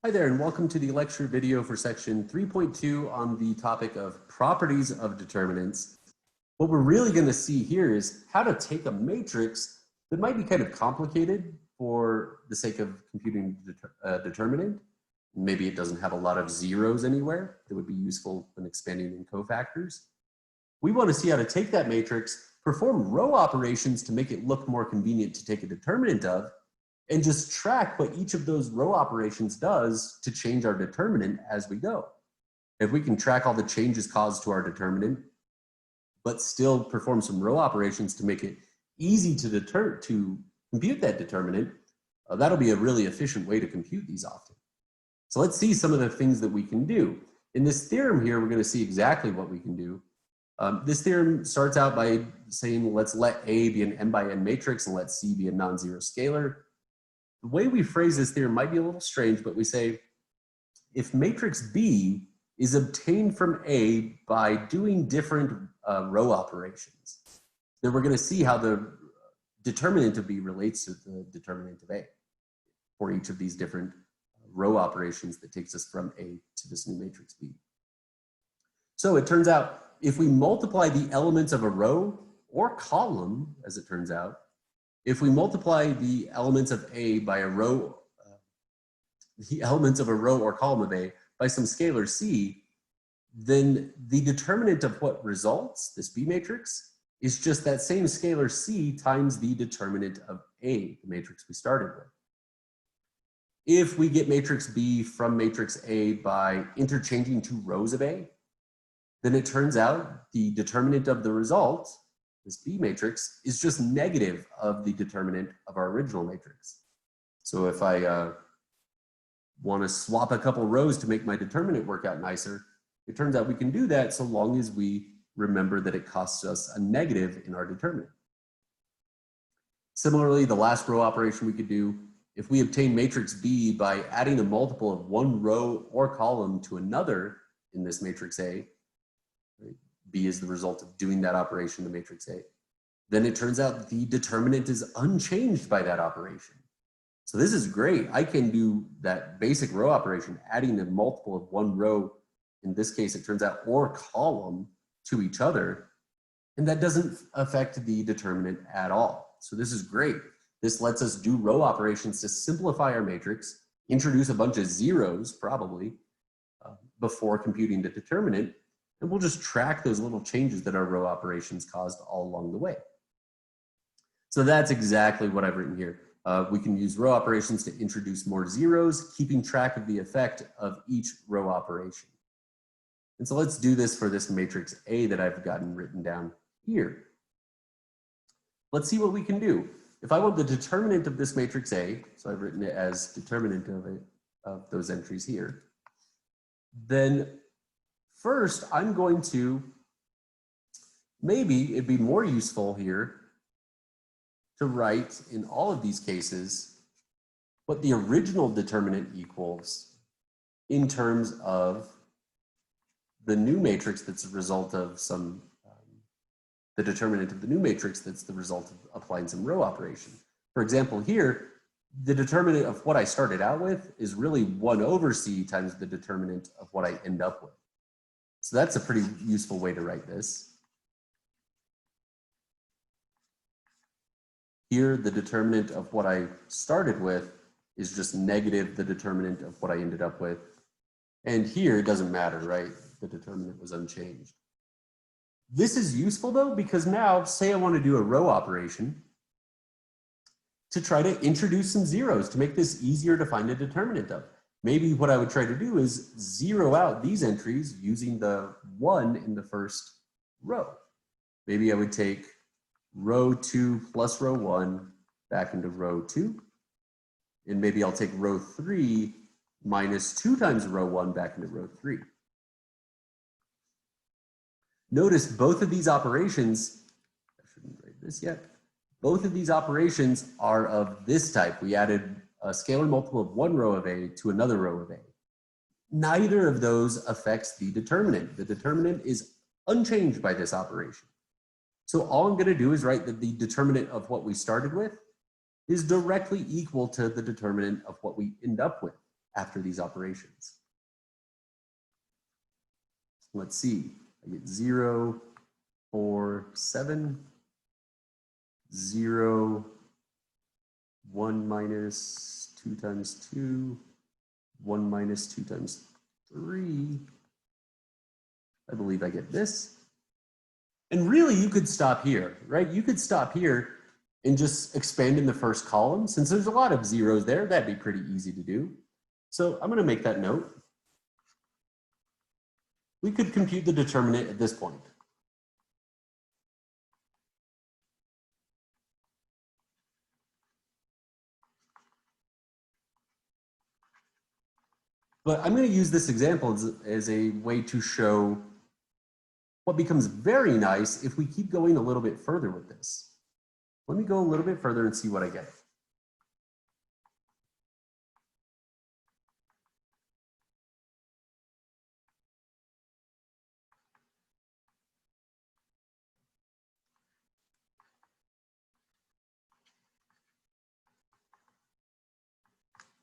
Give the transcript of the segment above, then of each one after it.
Hi there, and welcome to the lecture video for section 3.2 on the topic of properties of determinants. What we're really going to see here is how to take a matrix that might be kind of complicated for the sake of computing a determinant. Maybe it doesn't have a lot of zeros anywhere that would be useful when expanding in cofactors. We want to see how to take that matrix, perform row operations to make it look more convenient to take a determinant of, and just track what each of those row operations does to change our determinant as we go. If we can track all the changes caused to our determinant, but still perform some row operations to make it easy to compute that determinant, that'll be a really efficient way to compute these often. So let's see some of the things that we can do. In this theorem here, we're going to see exactly what we can do. This theorem starts out by saying, let's let A be an n by n matrix and let C be a non-zero scalar. The way we phrase this theorem might be a little strange, but we say, if matrix B is obtained from A by doing different row operations, then we're going to see how the determinant of B relates to the determinant of A for each of these different row operations that takes us from A to this new matrix B. So it turns out, if we multiply the elements of a row or column, as it turns out, if we multiply the elements of A by a row, the elements of a row or column of A by some scalar C, then the determinant of what results, this B matrix, is just that same scalar C times the determinant of A, the matrix we started with. If we get matrix B from matrix A by interchanging two rows of A, then it turns out the determinant of the result, this B matrix, is just negative of the determinant of our original matrix. So if I want to swap a couple rows to make my determinant work out nicer, it turns out we can do that so long as we remember that it costs us a negative in our determinant. Similarly, the last row operation we could do, if we obtain matrix B by adding a multiple of one row or column to another in this matrix A, right? B is the result of doing that operation to matrix A, then it turns out the determinant is unchanged by that operation. So this is great. I can do that basic row operation, adding a multiple of one row, in this case it turns out, or column to each other, and that doesn't affect the determinant at all. So this is great. This lets us do row operations to simplify our matrix, introduce a bunch of zeros probably before computing the determinant, and we'll just track those little changes that our row operations caused all along the way. So that's exactly what I've written here. We can use row operations to introduce more zeros, keeping track of the effect of each row operation. And so let's do this for this matrix A that I've gotten written down here. Let's see what we can do. If I want the determinant of this matrix A, so I've written it as determinant of those entries here, then first, I'm going to, maybe it'd be more useful here to write in all of these cases what the original determinant equals in terms of the new matrix that's a result of some, the determinant of the new matrix that's the result of applying some row operation. For example, here, the determinant of what I started out with is really 1 over C times the determinant of what I end up with. So that's a pretty useful way to write this. Here, the determinant of what I started with is just negative the determinant of what I ended up with. And here, it doesn't matter, right? The determinant was unchanged. This is useful though, because now, say I want to do a row operation to try to introduce some zeros to make this easier to find a determinant of. Maybe what I would try to do is zero out these entries using the 1 in the first row. Maybe I would take row 2 plus row 1 back into row 2. And maybe I'll take row 3 minus 2 times row 1 back into row 3. Notice both of these operations, I shouldn't write this yet, both of these operations are of this type. We added a scalar multiple of one row of A to another row of A. Neither of those affects the determinant. The determinant is unchanged by this operation. So all I'm going to do is write that the determinant of what we started with is directly equal to the determinant of what we end up with after these operations. Let's see, I get 0, 4, 7, 0, 1 minus 2 times 2, 1 minus 2 times 3. I believe I get this. And really, you could stop here, right? You could stop here and just expand in the first column. Since there's a lot of zeros there, that'd be pretty easy to do. So I'm going to make that note. We could compute the determinant at this point. But I'm going to use this example as a way to show what becomes very nice if we keep going a little bit further with this. Let me go a little bit further and see what I get.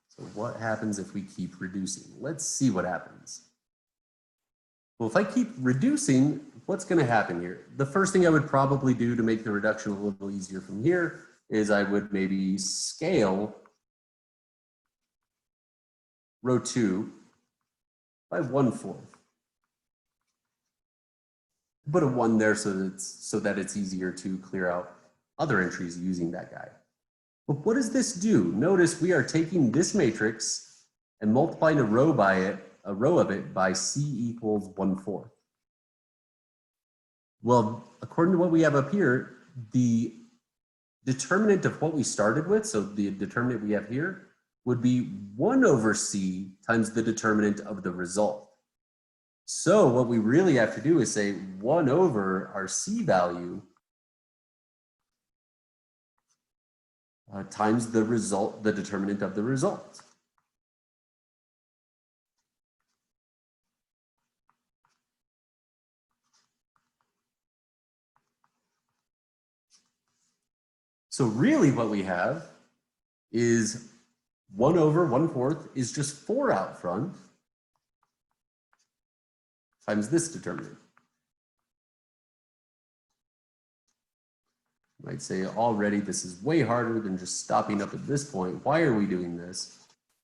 So what happens if we keep reducing? Let's see what happens. Well, if I keep reducing, what's going to happen here? The first thing I would probably do to make the reduction a little easier from here is I would maybe scale row 2 by 1/4. Put a 1 there so that it's easier to clear out other entries using that guy. But what does this do? Notice we are taking this matrix and multiplying a row of it by C equals 1/4. Well, according to what we have up here, the determinant of what we started with, so the determinant we have here, would be 1 over C times the determinant of the result. So what we really have to do is say 1 over our C value times the result, the determinant of the result. So really what we have is 1 over 1/4 is just 4 out front times this determinant. You might say already this is way harder than just stopping up at this point. Why are we doing this?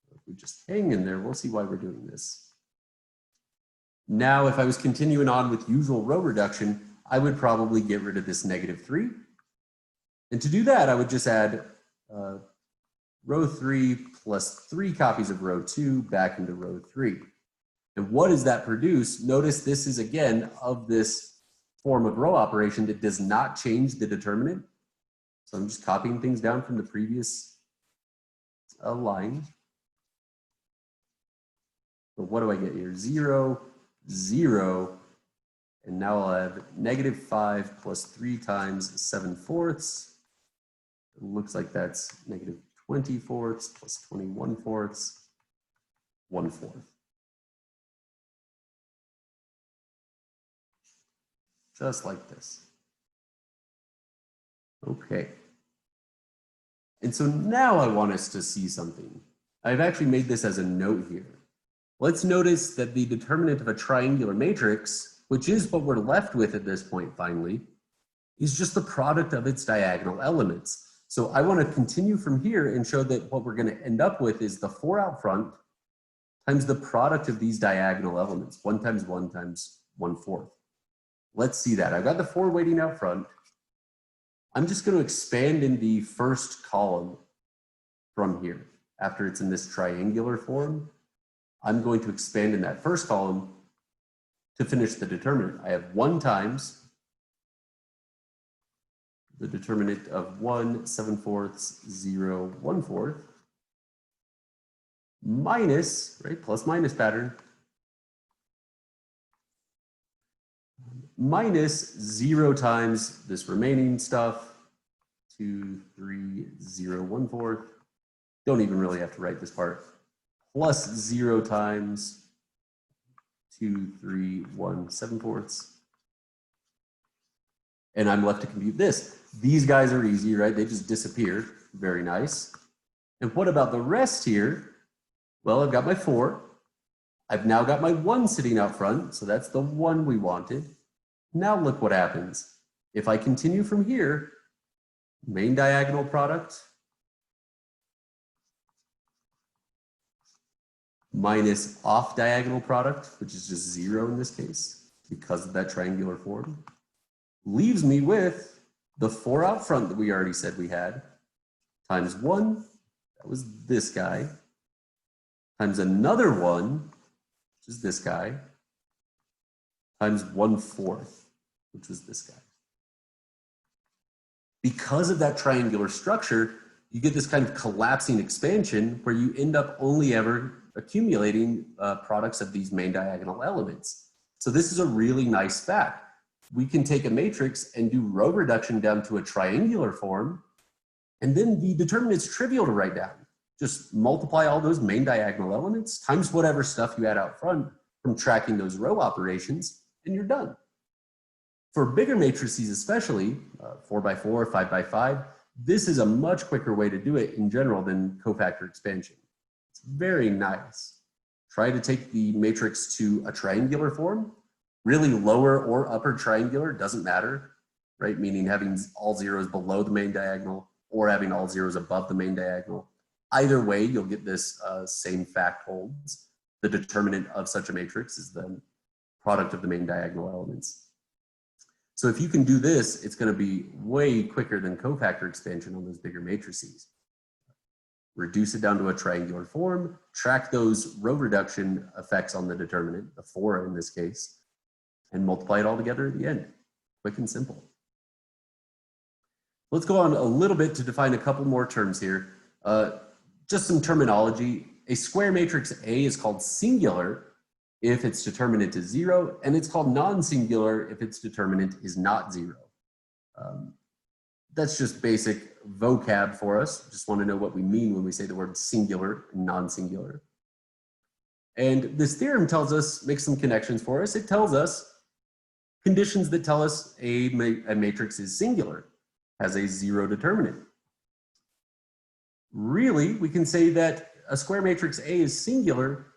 If we just hang in there, we'll see why we're doing this. Now, if I was continuing on with usual row reduction, I would probably get rid of this -3. And to do that, I would just add row 3 plus 3 copies of row 2 back into row 3. And what does that produce? Notice this is, again, of this form of row operation that does not change the determinant. So I'm just copying things down from the previous line. But what do I get here? 0, 0. And now I'll have -5 plus 3 times 7/4. It looks like that's -20/4 plus 21/4, 1/4. Just like this. Okay. And so now I want us to see something. I've actually made this as a note here. Let's notice that the determinant of a triangular matrix, which is what we're left with at this point finally, is just the product of its diagonal elements. So I want to continue from here and show that what we're going to end up with is the 4 out front times the product of these diagonal elements, 1 times 1 times 1/4. Let's see that. I've got the 4 waiting out front. I'm just going to expand in the first column from here. After it's in this triangular form, I'm going to expand in that first column to finish the determinant. I have 1 times the determinant of 1 7/4 0 1/4 minus, right, plus minus pattern, minus 0 times this remaining stuff, 2 3 0 1/4. Don't even really have to write this part. Plus 0 times 2 3 1 7/4. And I'm left to compute this. These guys are easy, right? They just disappeared. Very nice. And what about the rest here? Well, I've got my 4. I've now got my 1 sitting out front, so that's the 1 we wanted. Now look what happens. If I continue from here, main diagonal product minus off diagonal product, which is just 0 in this case, because of that triangular form, leaves me with the 4 out front that we already said we had, times 1, that was this guy, times another 1, which is this guy, times 1/4, which was this guy. Because of that triangular structure, you get this kind of collapsing expansion where you end up only ever accumulating products of these main diagonal elements. So this is a really nice fact. We can take a matrix and do row reduction down to a triangular form, and then the determinant's trivial to write down. Just multiply all those main diagonal elements times whatever stuff you had out front from tracking those row operations, and you're done. For bigger matrices especially, 4x4, 5x5, this is a much quicker way to do it in general than cofactor expansion. It's very nice. Try to take the matrix to a triangular form. Really lower or upper triangular, doesn't matter, right? Meaning having all zeros below the main diagonal or having all zeros above the main diagonal. Either way, you'll get this same fact holds. The determinant of such a matrix is the product of the main diagonal elements. So if you can do this, it's going to be way quicker than cofactor expansion on those bigger matrices. Reduce it down to a triangular form, track those row reduction effects on the determinant, the 4 in this case, and multiply it all together at the end. Quick and simple. Let's go on a little bit to define a couple more terms here. Just some terminology. A square matrix A is called singular if its determinant is 0, and it's called non-singular if its determinant is not 0. That's just basic vocab for us. Just want to know what we mean when we say the word singular and non-singular. And this theorem tells us, makes some connections for us. It tells us conditions that tell us a matrix is singular, has a 0 determinant. Really, we can say that a square matrix A is singular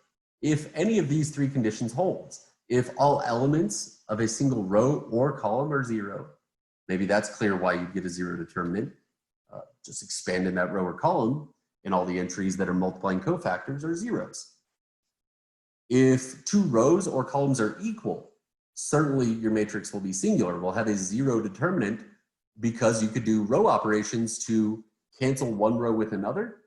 if any of these 3 conditions holds. If all elements of a single row or column are 0, maybe that's clear why you get a 0 determinant. Just expand in that row or column, and all the entries that are multiplying cofactors are zeros. If 2 rows or columns are equal, certainly your matrix will be singular. We'll have a 0 determinant because you could do row operations to cancel one row with another,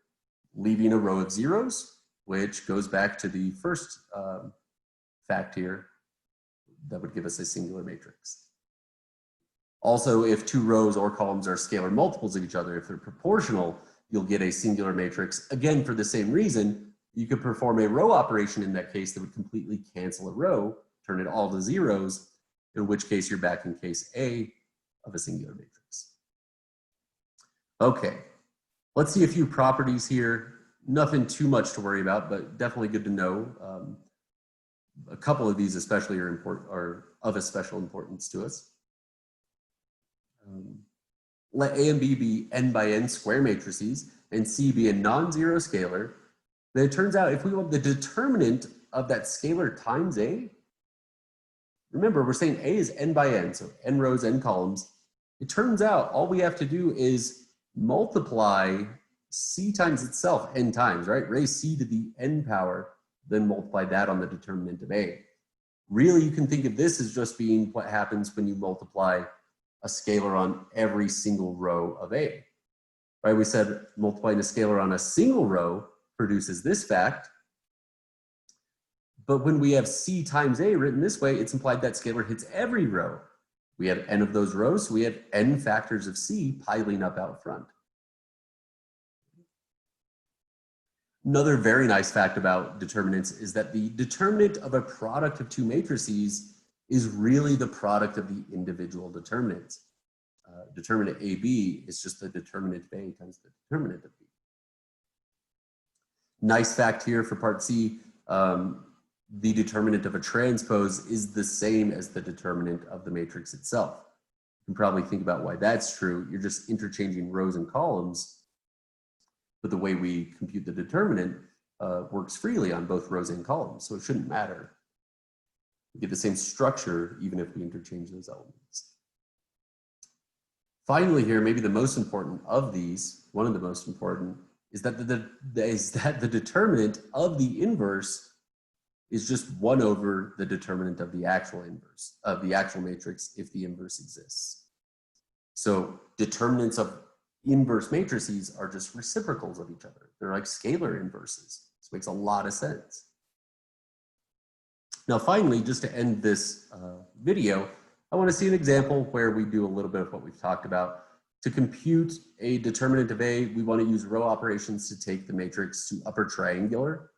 leaving a row of zeros, which goes back to the first fact here that would give us a singular matrix. Also, if 2 rows or columns are scalar multiples of each other, if they're proportional, you'll get a singular matrix. Again, for the same reason, you could perform a row operation in that case that would completely cancel a row, turn it all to zeros, in which case you're back in case A of a singular matrix. Okay, let's see a few properties here. Nothing too much to worry about, but definitely good to know. A couple of these especially are of a special importance to us. Let A and B be n by n square matrices and C be a non-zero scalar. Then it turns out if we want the determinant of that scalar times A, remember we're saying A is n by n, so n rows, n columns. It turns out all we have to do is multiply C times itself n times, right? Raise C to the n power, then multiply that on the determinant of A. Really, you can think of this as just being what happens when you multiply a scalar on every single row of A, right? We said multiplying a scalar on a single row produces this fact, but when we have C times A written this way, it's implied that scalar hits every row. We have n of those rows, so we have n factors of C piling up out front. Another very nice fact about determinants is that the determinant of a product of 2 matrices is really the product of the individual determinants. Determinant AB is just the determinant of A times the determinant of B. Nice fact here for part C, the determinant of a transpose is the same as the determinant of the matrix itself. You can probably think about why that's true. You're just interchanging rows and columns, but the way we compute the determinant works freely on both rows and columns, so it shouldn't matter. We get the same structure even if we interchange those elements. Finally here, maybe the most important of these, one of the most important, is that the determinant of the inverse is just 1 over the determinant of the actual inverse, of the actual matrix if the inverse exists. So determinants of inverse matrices are just reciprocals of each other. They're like scalar inverses. This makes a lot of sense. Now finally, just to end this video, I want to see an example where we do a little bit of what we've talked about. To compute a determinant of A, we want to use row operations to take the matrix to upper triangular.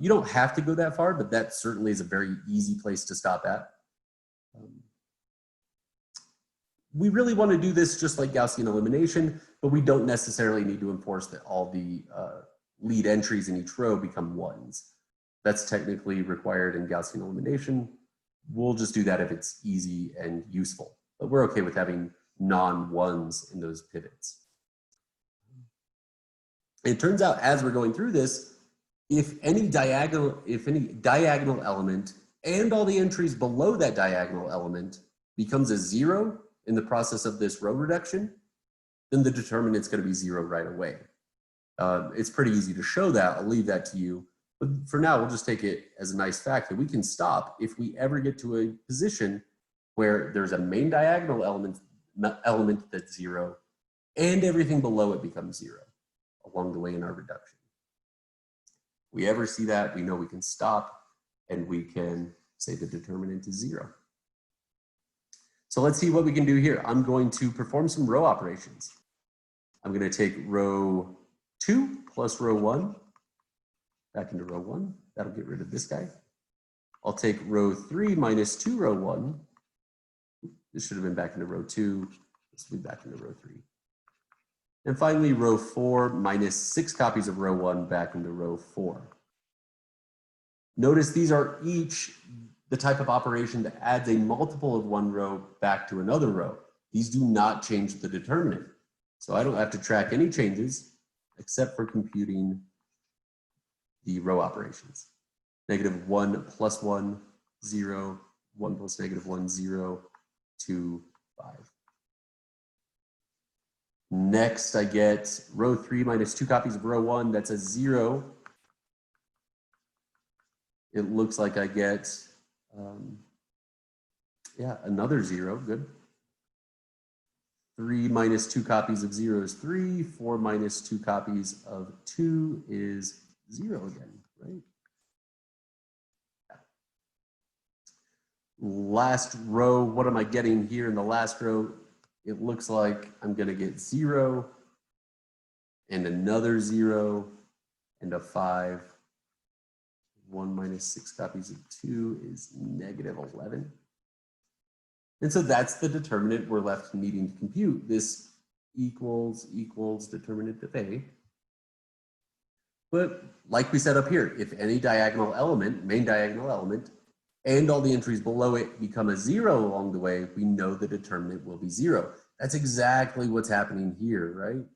You don't have to go that far, but that certainly is a very easy place to stop at. We really want to do this just like Gaussian elimination, but we don't necessarily need to enforce that all the lead entries in each row become 1s. That's technically required in Gaussian elimination. We'll just do that if it's easy and useful, but we're okay with having non-1s in those pivots. It turns out as we're going through this, if any diagonal element and all the entries below that diagonal element becomes a 0 in the process of this row reduction, then the determinant's going to be 0 right away. It's pretty easy to show that. I'll leave that to you. But for now, we'll just take it as a nice fact that we can stop if we ever get to a position where there's a main diagonal element that's 0 and everything below it becomes 0 along the way in our reduction. If we ever see that, we know we can stop and we can say the determinant is 0. So let's see what we can do here. I'm going to perform some row operations. I'm going to take row 2 plus row 1 back into row 1. That'll get rid of this guy. I'll take row 3 minus 2 row 1. This should have been back into row 2. This will be back into row 3. And finally, row 4 minus 6 copies of row 1 back into row 4. Notice these are each the type of operation that adds a multiple of one row back to another row. These do not change the determinant. So I don't have to track any changes except for computing the row operations. -1 plus 1, 0, 1 plus -1, 0, 2, 5. Next, I get row 3 minus 2 copies of row 1. That's a 0. It looks like I get, yeah, another 0. Good. 3 minus 2 copies of 0 is 3. 4 minus 2 copies of 2 is 0 again, right? Last row, what am I getting here in the last row? It looks like I'm going to get 0 and another 0 and a 5. 1 minus 6 copies of 2 is -11. And so that's the determinant we're left needing to compute. This equals determinant of A. But like we said up here, if any diagonal element, main diagonal element, and all the entries below it become a 0 along the way, we know the determinant will be 0. That's exactly what's happening here, right?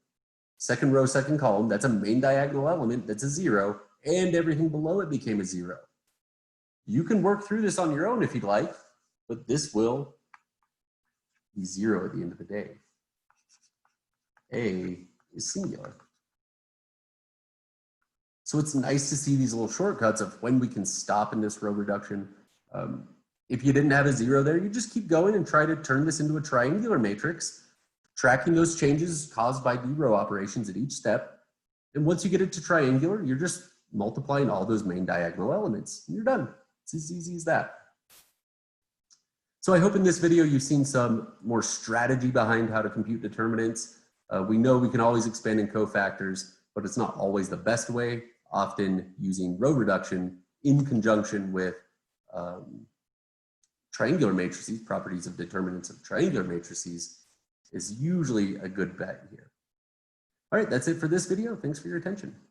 Second row, second column, that's a main diagonal element, that's a 0, and everything below it became a 0. You can work through this on your own if you'd like, but this will be 0 at the end of the day. A is singular. So it's nice to see these little shortcuts of when we can stop in this row reduction. If you didn't have a 0 there, you just keep going and try to turn this into a triangular matrix, tracking those changes caused by the row operations at each step. And once you get it to triangular, you're just multiplying all those main diagonal elements, and you're done. It's as easy as that. So I hope in this video you've seen some more strategy behind how to compute determinants. We know we can always expand in cofactors, but it's not always the best way. Often using row reduction in conjunction with triangular matrices, properties of determinants of triangular matrices, is usually a good bet here. All right, that's it for this video. Thanks for your attention.